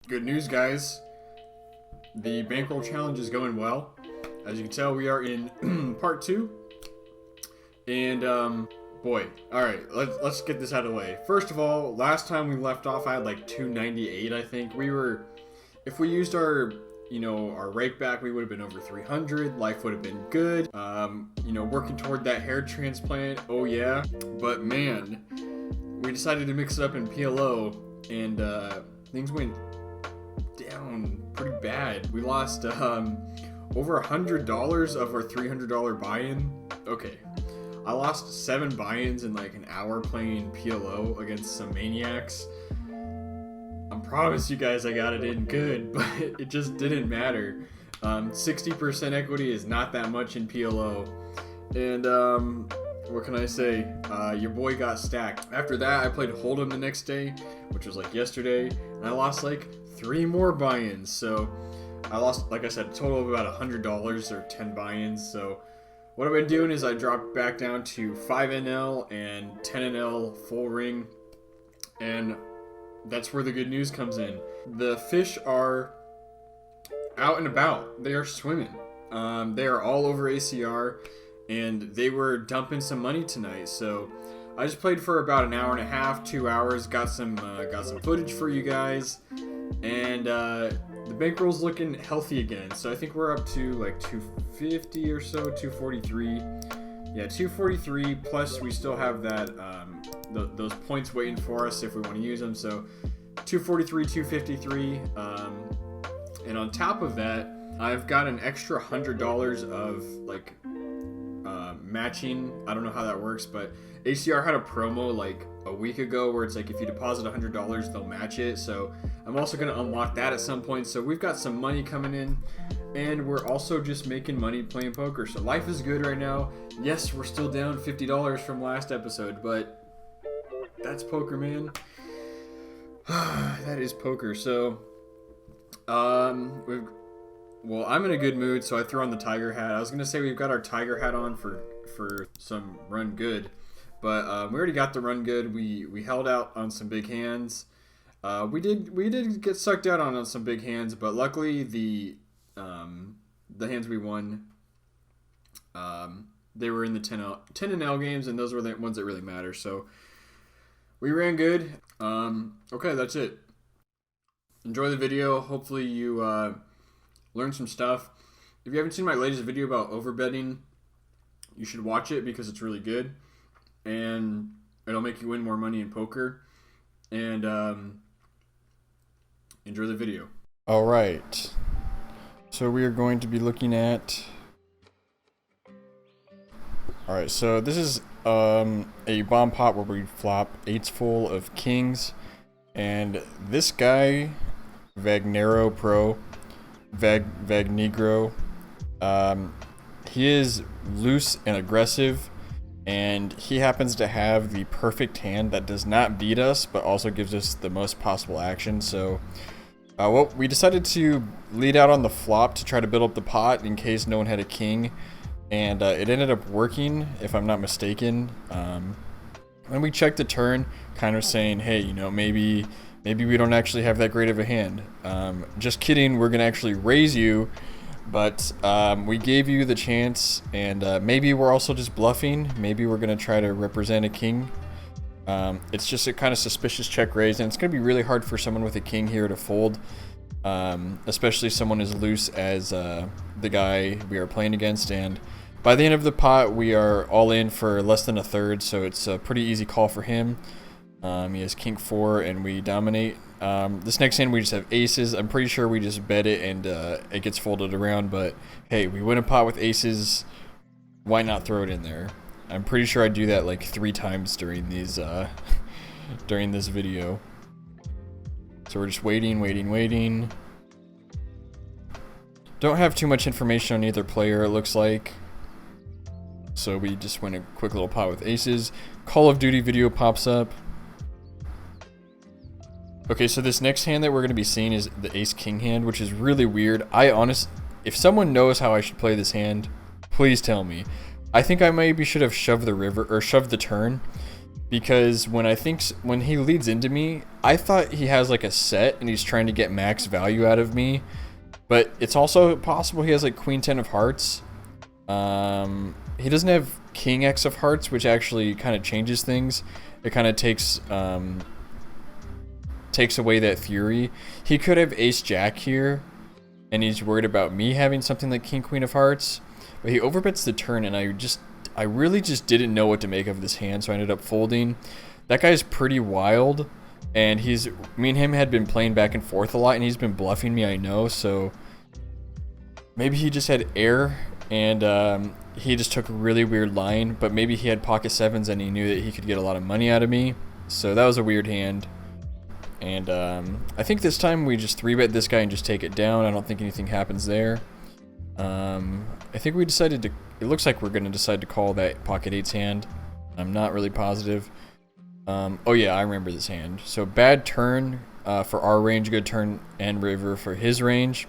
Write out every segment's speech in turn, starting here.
Good news, guys. The bankroll challenge is going well. As you can tell, we are in part 2. And, boy. Alright, let's get this out of the way. First of all, last time we left off, I had like 298, I think. If we used our, our rake back, we would have been over 300. Life would have been good. Working toward that hair transplant. Oh, yeah. But, man, we decided to mix it up in PLO, and, things went down pretty bad. We lost over $100 of our $300 buy-in. Okay, I lost 7 buy-ins in like an hour playing PLO against some maniacs. I promise you guys I got it in good, but it just didn't matter. 60% equity is not that much in PLO, and what can I say? Your boy got stacked. After that, I played Hold'em the next day, which was like yesterday, and I lost like 3 more buy-ins. So I lost, like I said, a total of about $100 or 10 buy-ins. So what I've been doing is I dropped back down to 5NL and 10NL full ring, and that's where the good news comes in. The fish are out and about. They are swimming. They are all over ACR. And they were dumping some money tonight, so I just played for about an hour and a half, 2 hours. Got some footage for you guys, and the bankroll's looking healthy again. So I think we're up to like 250 or so, 243. Yeah, 243. Plus we still have that those points waiting for us if we want to use them. So 243, 253, and on top of that, I've got an extra $100 of like. Matching. I don't know how that works, but ACR had a promo like a week ago where it's like if you deposit $100 they'll match it. So I'm also going to unlock that at some point. So we've got some money coming in, and we're also just making money playing poker. So life is good right now. Yes, we're still down $50 from last episode, but that's poker, man. That is poker. So well, I'm in a good mood, so I threw on the tiger hat. I was going to say we've got our tiger hat on for some run good, but we already got the run good. We held out on some big hands. We did get sucked out on some big hands, but luckily the hands we won, they were in the 10 and L games, and those were the ones that really matter. So we ran good. Okay, that's it. Enjoy the video. Hopefully you learn some stuff. If you haven't seen my latest video about overbetting, you should watch it because it's really good, and it'll make you win more money in poker. And enjoy the video. All right, so we are going to be looking at. All right, so this is a bomb pot where we flop 8s full of kings, and this guy Vagnero Pro. Vagnegro. He is loose and aggressive, and he happens to have the perfect hand that does not beat us, but also gives us the most possible action. So, we decided to lead out on the flop to try to build up the pot in case no one had a king, and it ended up working, if I'm not mistaken. When we checked the turn, kind of saying, hey, maybe we don't actually have that great of a hand. Just kidding, we're going to actually raise you, but we gave you the chance, and maybe we're also just bluffing. Maybe we're going to try to represent a king. It's just a kind of suspicious check raise, and it's going to be really hard for someone with a king here to fold, especially someone as loose as the guy we are playing against. And by the end of the pot, we are all in for less than a third, so it's a pretty easy call for him. He has king 4, and we dominate. This next hand we just have aces. I'm pretty sure we just bet it, and it gets folded around, but hey, we win a pot with aces. Why not throw it in there? I'm pretty sure I do that like 3 times during these during this video. So we're just waiting. Don't have too much information on either player, it looks like. So we just win a quick little pot with aces. Call of Duty video pops up. Okay, so this next hand that we're going to be seeing is the ace-king hand, which is really weird. If someone knows how I should play this hand, please tell me. I think I maybe should have shoved the river, or shoved the turn, because when he leads into me, I thought he has like a set and he's trying to get max value out of me, but it's also possible he has like Queen 10 of hearts. He doesn't have King X of hearts, which actually kind of changes things. It kind of takes away that fury. He could have Ace Jack here, and he's worried about me having something like King Queen of hearts, but he overbets the turn, and I really just didn't know what to make of this hand, so I ended up folding. That guy's pretty wild, and me and him had been playing back and forth a lot, and he's been bluffing me, I know, so maybe he just had air, and he just took a really weird line, but maybe he had pocket sevens and he knew that he could get a lot of money out of me, so that was a weird hand. And I think this time we just 3-bet this guy and just take it down. I don't think anything happens there. I think we decided to, it looks like we're going to decide to call that pocket eights hand. I'm not really positive. Oh yeah, I remember this hand. So bad turn for our range, good turn and river for his range.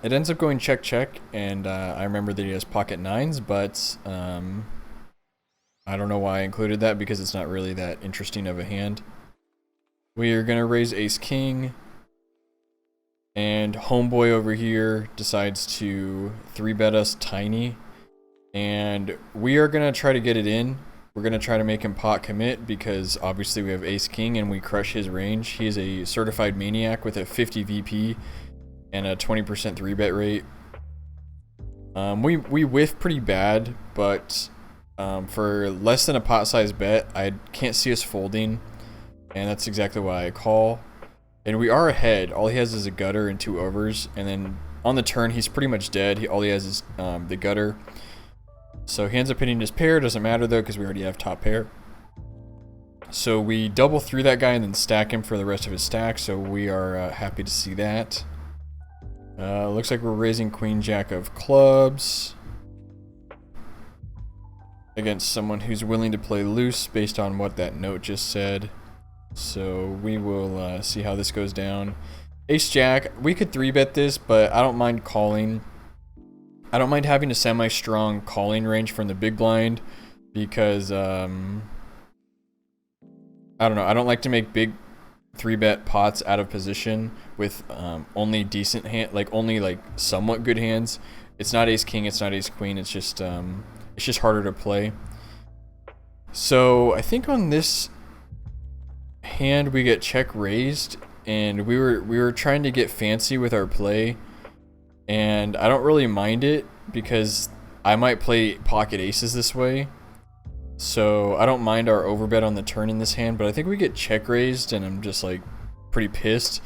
It ends up going check check, and I remember that he has pocket nines, but I don't know why I included that because it's not really that interesting of a hand. We are gonna raise ace king, and homeboy over here decides to 3-bet us tiny, and we are gonna try to get it in. We're gonna try to make him pot commit because obviously we have ace king and we crush his range. He is a certified maniac with a 50 VP and a 20% 3-bet rate. We whiff pretty bad, but for less than a pot size bet, I can't see us folding, and that's exactly why I call. And we are ahead. All he has is a gutter and 2 overs, and then on the turn he's pretty much dead. All he has is the gutter. So he ends up hitting his pair. Doesn't matter though because we already have top pair. So we double through that guy and then stack him for the rest of his stack. So we are happy to see that. Looks like we're raising queen jack of clubs against someone who's willing to play loose based on what that note just said. So we will see how this goes down. Ace jack, we could 3-bet this, but I don't mind calling. I don't mind having a semi-strong calling range from the big blind because I don't know, I don't like to make big 3-bet pots out of position with only decent hand, like only like somewhat good hands. It's not ace king, it's not ace queen, it's just harder to play. So I think on this hand we get check raised, and we were trying to get fancy with our play, and I don't really mind it because I might play pocket aces this way. So I don't mind our overbet on the turn in this hand, but I think we get check raised and I'm just like pretty pissed.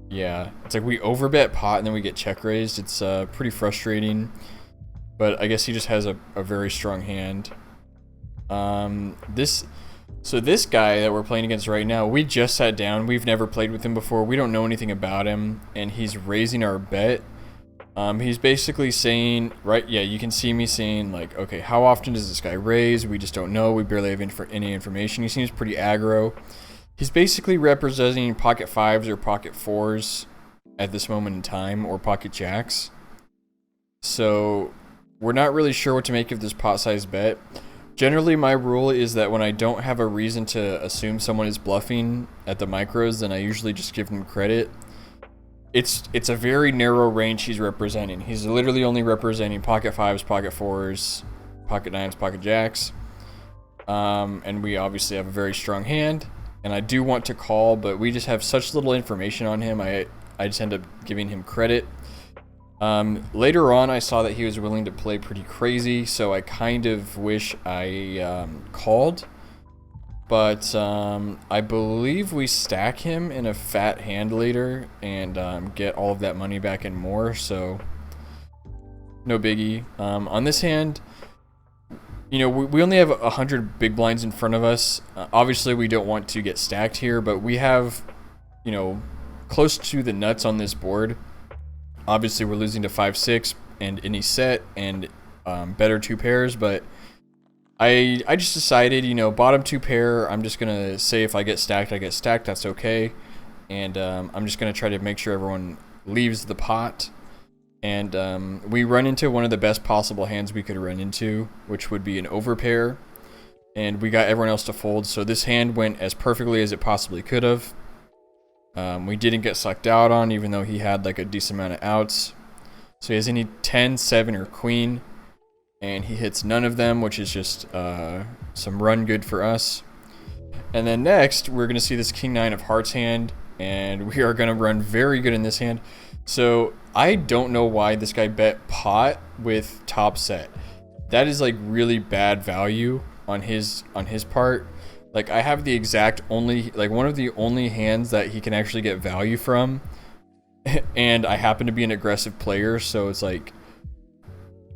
Yeah, it's like we overbet pot and then we get check raised. It's pretty frustrating, but I guess he just has a very strong hand. So this guy that we're playing against right now, we just sat down. We've never played with him before. We don't know anything about him, and he's raising our bet. He's basically saying, right, yeah, you can see me saying, like, okay, how often does this guy raise? We just don't know. We barely have any information. He seems pretty aggro. He's basically representing pocket fives or pocket fours at this moment in time, or pocket jacks. So we're not really sure what to make of this pot size bet. Generally, my rule is that when I don't have a reason to assume someone is bluffing at the micros, then I usually just give them credit. It's a very narrow range he's representing. He's literally only representing pocket fives, pocket fours, pocket nines, pocket jacks. And we obviously have a very strong hand. And I do want to call, but we just have such little information on him. I just end up giving him credit. Later on, I saw that he was willing to play pretty crazy, so I kind of wish I called. But I believe we stack him in a fat hand later and get all of that money back and more, so no biggie. On this hand, you know, we only have 100 big blinds in front of us. Obviously, we don't want to get stacked here, but we have, you know, close to the nuts on this board. Obviously, we're losing to 5-6 and any set and better 2 pairs, but I just decided, you know, bottom 2 pair, I'm just going to say if I get stacked, I get stacked. That's okay. And I'm just going to try to make sure everyone leaves the pot. And we run into one of the best possible hands we could run into, which would be an overpair. and we got everyone else to fold. So this hand went as perfectly as it possibly could have. We didn't get sucked out on, even though he had like a decent amount of outs. So he has any 10, 7, or queen, and he hits none of them, which is just some run good for us. And then next, we're going to see this King 9 of Hearts hand, and we are going to run very good in this hand. So I don't know why this guy bet pot with top set. That is like really bad value on his part. Like, I have the exact only, like, one of the only hands that he can actually get value from, and I happen to be an aggressive player, so it's like,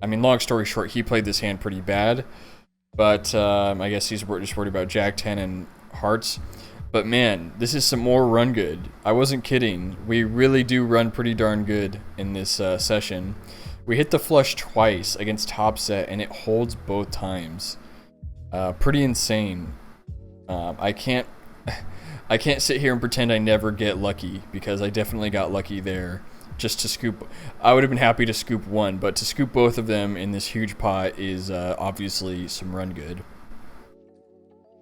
I mean, long story short, he played this hand pretty bad, but I guess he's just worried about Jack 10 and hearts. But man, this is some more run good. I wasn't kidding. We really do run pretty darn good in this session. We hit the flush twice against top set, and it holds both times. Pretty insane. I can't sit here and pretend I never get lucky, because I definitely got lucky there. Just to scoop, I would have been happy to scoop one, but to scoop both of them in this huge pot is obviously some run good.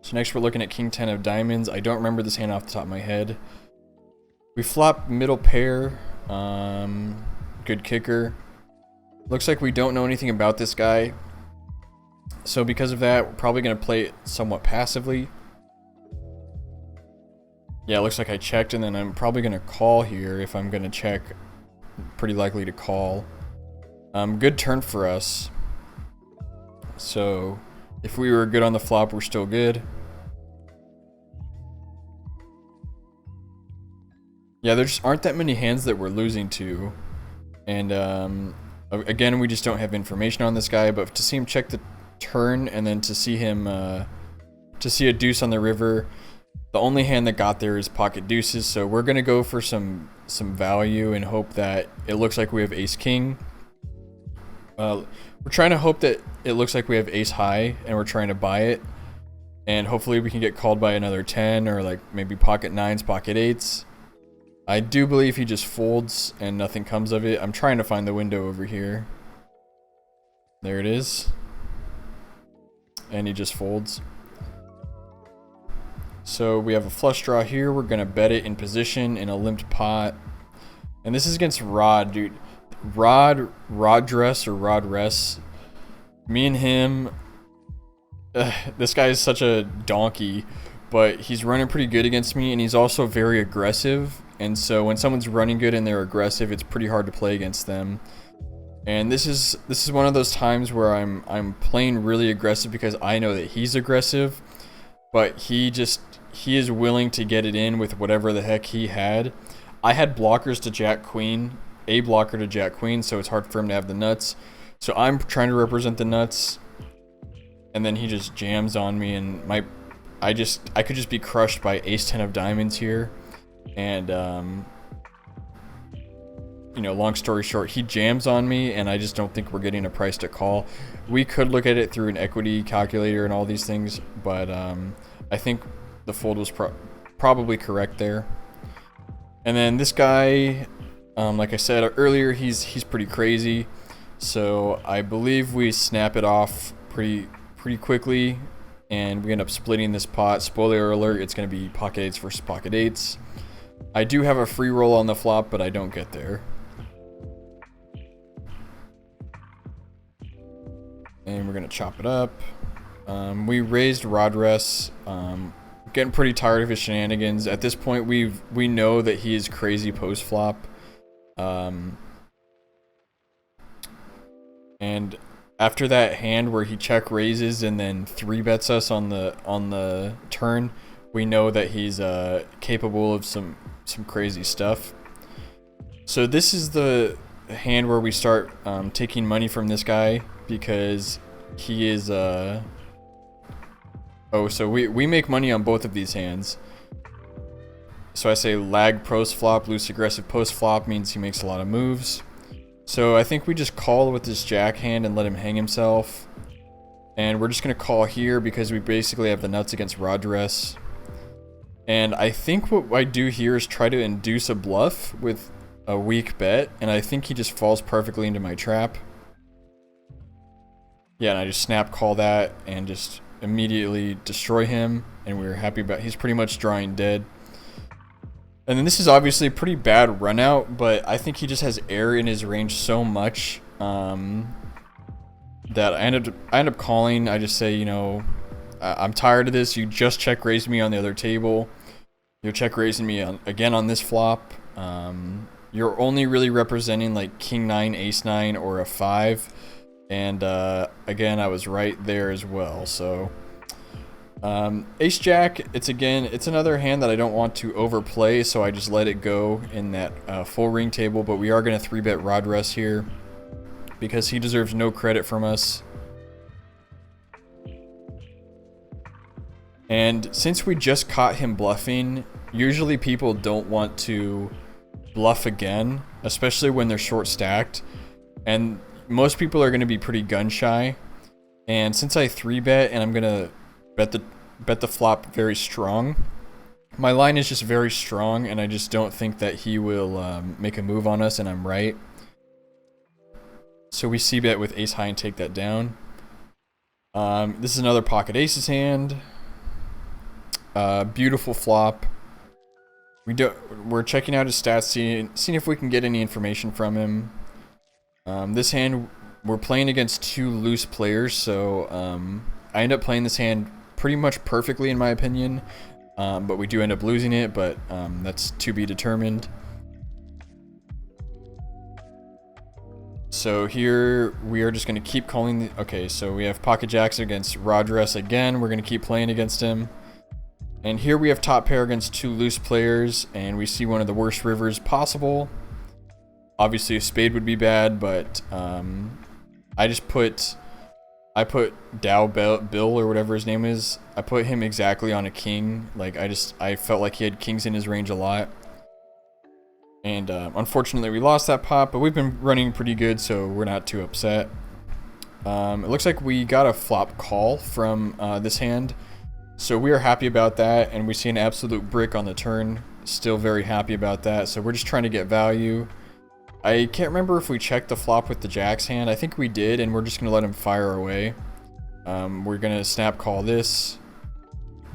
So next we're looking at King 10 of diamonds. I don't remember this hand off the top of my head. We flop middle pair. Good kicker. Looks like we don't know anything about this guy, so because of that, we're probably going to play it somewhat passively. Yeah, it looks like I checked, and then I'm probably going to call here. If I'm going to check, pretty likely to call. Good turn for us. So if we were good on the flop, we're still good. Yeah, there just aren't that many hands that we're losing to. And again, we just don't have information on this guy, but to see him check the turn, and then to see him to see a deuce on the river, the only hand that got there is pocket deuces. So we're gonna go for some value and hope that it looks like we have ace king. We're trying to hope that it looks like we have ace high, and we're trying to buy it, and hopefully we can get called by another 10, or like maybe pocket 9s, pocket 8s. I do believe he just folds and nothing comes of it. I'm trying to find the window over here. There it is. And he just folds. So we have a flush draw here. We're gonna bet it in position in a limped pot. And this is against Rod, dude. Rod dress or Rod rest. Me and him, this guy is such a donkey, but he's running pretty good against me, and he's also very aggressive. And so when someone's running good and they're aggressive, it's pretty hard to play against them. And this is one of those times where I'm playing really aggressive because I know that he's aggressive, but he is willing to get it in with whatever the heck he had. I had blockers to Jack Queen, a blocker to Jack Queen, so it's hard for him to have the nuts. So I'm trying to represent the nuts, and then he just jams on me, and I could just be crushed by ace 10 of diamonds here. And you know, long story short, he jams on me, and I just don't think we're getting a price to call. We could look at it through an equity calculator and all these things, but I think the fold was probably correct there. And then this guy, like I said earlier, he's pretty crazy, so I believe we snap it off pretty quickly, and we end up splitting this pot. Spoiler alert, it's going to be pocket 8s versus pocket 8s. I do have a free roll on the flop, but I don't get there. And we're going to chop it up. We raised Rod rest. Getting pretty tired of his shenanigans. At this point, we know that he is crazy post flop. And after that hand where he check raises and then 3-bets us on the turn, we know that he's capable of some crazy stuff. So this is the hand where we start taking money from this guy, because he is so we make money on both of these hands. So I say lag post flop, loose aggressive post flop means he makes a lot of moves. So I think we just call with this jack hand and let him hang himself. And we're just going to call here because we basically have the nuts against Rod dress. And I think what I do here is try to induce a bluff with a weak bet, and I think he just falls perfectly into my trap. Yeah, and I just snap call that and just immediately destroy him, and we were happy about. He's pretty much drawing dead. And then this is obviously a pretty bad run out, but I think he just has air in his range so much that I end up calling. I just say, you know, I'm tired of this. You just check raised me on the other table. You're check raising me again on this flop. You're only really representing like king 9, ace 9, or a 5. And again, I was right there as well. So ace jack, it's another hand that I don't want to overplay, so I just let it go in that full ring table. But we are going to 3-bet Rodress here because he deserves no credit from us. And since we just caught him bluffing, usually people don't want to bluff again, especially when they're short stacked. And most people are going to be pretty gun shy. And since I 3-bet and I'm going to bet the flop very strong, my line is just very strong, and I just don't think that he will make a move on us, and I'm right. So we c-bet with ace high and take that down. This is another pocket aces hand. Beautiful flop. We're checking out his stats, seeing if we can get any information from him. This hand, we're playing against 2 loose players, so I end up playing this hand pretty much perfectly in my opinion, but we do end up losing it, but that's to be determined. So here we are just going to keep calling okay, so we have pocket jacks against Rodress again. We're going to keep playing against him. And here we have top pair against 2 loose players, and we see one of the worst rivers possible. Obviously a spade would be bad, but I put Dow Bill or whatever his name is. I put him exactly on a king. Like I felt like he had kings in his range a lot. And unfortunately we lost that pot, but we've been running pretty good, so we're not too upset. It looks like we got a flop call from this hand. So we are happy about that, and we see an absolute brick on the turn. Still very happy about that. So we're just trying to get value. I can't remember if we checked the flop with the jacks hand. I think we did, and we're just going to let him fire away. We're going to snap call this.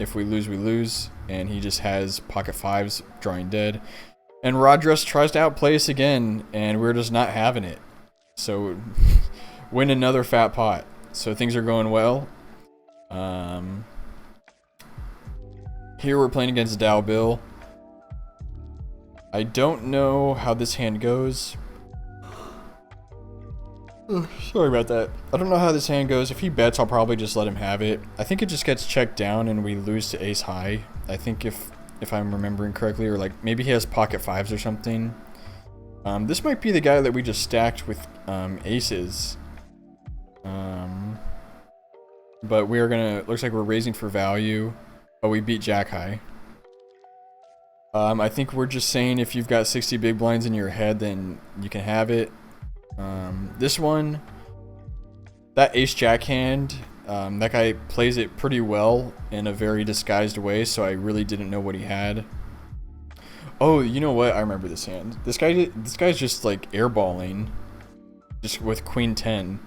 If we lose, we lose. And he just has pocket 5s drawing dead. And Rodress tries to outplay us again, and we're just not having it. So win another fat pot. So things are going well. Here we're playing against Dow Bill. I don't know how this hand goes. Sorry about that. I don't know how this hand goes. If he bets, I'll probably just let him have it. I think it just gets checked down and we lose to ace high. I think if I'm remembering correctly, or like maybe he has pocket 5s or something. This might be the guy that we just stacked with aces. But we are gonna, looks like we're raising for value. Oh, we beat jack high. I think we're just saying if you've got 60 big blinds in your head, then you can have it. This one, that ace jack hand, that guy plays it pretty well in a very disguised way, so I really didn't know what he had. Oh, you know what? I remember this hand. This guy's just like airballing, just with queen 10.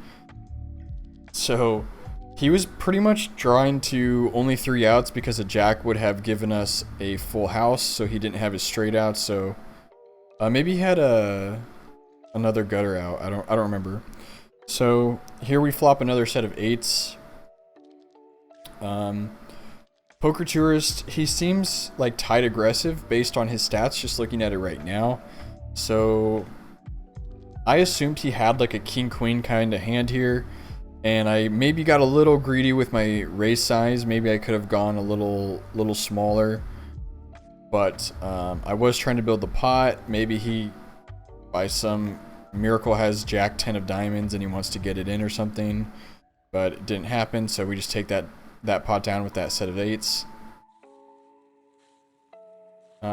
So he was pretty much drawing to only 3 outs because a jack would have given us a full house, so he didn't have his straight out. So maybe he had another gutter out. I don't remember. So here we flop another set of 8s. Poker Tourist, he seems like tight aggressive based on his stats, just looking at it right now. So I assumed he had like a king queen kind of hand here. And I maybe got a little greedy with my raise size. Maybe I could have gone a little smaller. But I was trying to build the pot. Maybe he, by some miracle, has jack 10 of diamonds and he wants to get it in or something. But it didn't happen, so we just take that pot down with that set of 8s.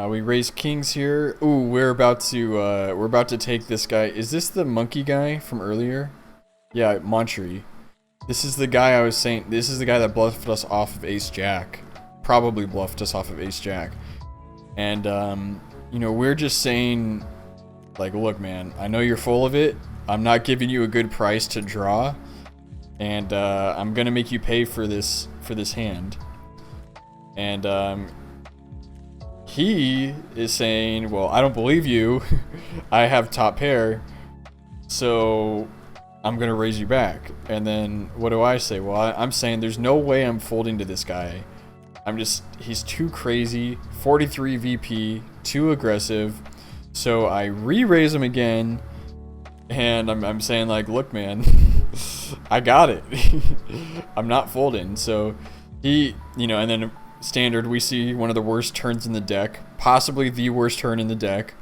We raise kings here. Ooh, we're about to take this guy. Is this the monkey guy from earlier? Yeah, Monchery. This is the guy I was saying. This is the guy that bluffed us off of ace jack. Probably bluffed us off of ace jack. And you know, we're just saying, like, look, man, I know you're full of it. I'm not giving you a good price to draw, and I'm gonna make you pay for this for this hand. And he is saying, well, I don't believe you. I have top pair, so I'm gonna raise you back. And then what do I say? Well, I'm saying there's no way I'm folding to this guy. He's too crazy. 43 VP, too aggressive. So I re-raise him again, and I'm saying, like, look, man, I got it. I'm not folding. So he, you know, and then standard, we see one of the worst turns in the deck, possibly the worst turn in the deck.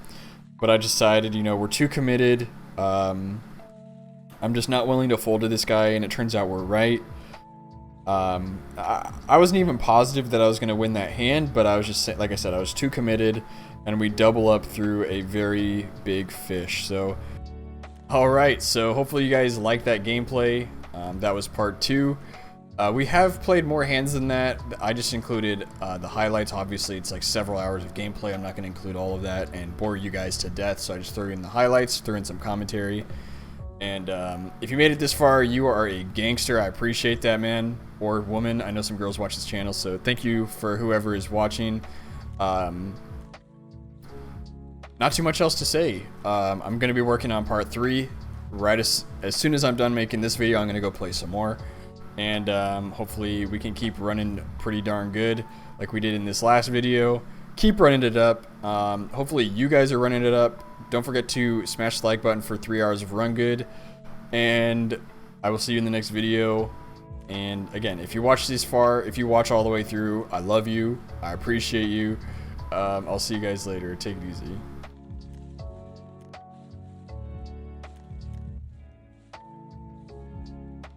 But I decided, you know, we're too committed. I'm just not willing to fold to this guy, and it turns out we're right. I wasn't even positive that I was going to win that hand, but I was just, like I said, I was too committed, and we double up through a very big fish. So, alright, so hopefully you guys liked that gameplay. That was part 2. We have played more hands than that. I just included the highlights. Obviously, it's like several hours of gameplay. I'm not going to include all of that and bore you guys to death, so I just threw in the highlights, threw in some commentary. And if you made it this far, you are a gangster. I appreciate that, man or woman. I know some girls watch this channel, so thank you for whoever is watching. Not too much else to say. I'm going to be working on part 3 right as soon as I'm done making this video. I'm going to go play some more, and hopefully we can keep running pretty darn good like we did in this last video. Keep running it up. Hopefully you guys are running it up. Don't forget to smash the like button for 3 hours of run good, and I will see you in the next video. And again, if you watch this far, if you watch all the way through, I love you. I appreciate you. I'll see you guys later. Take it easy.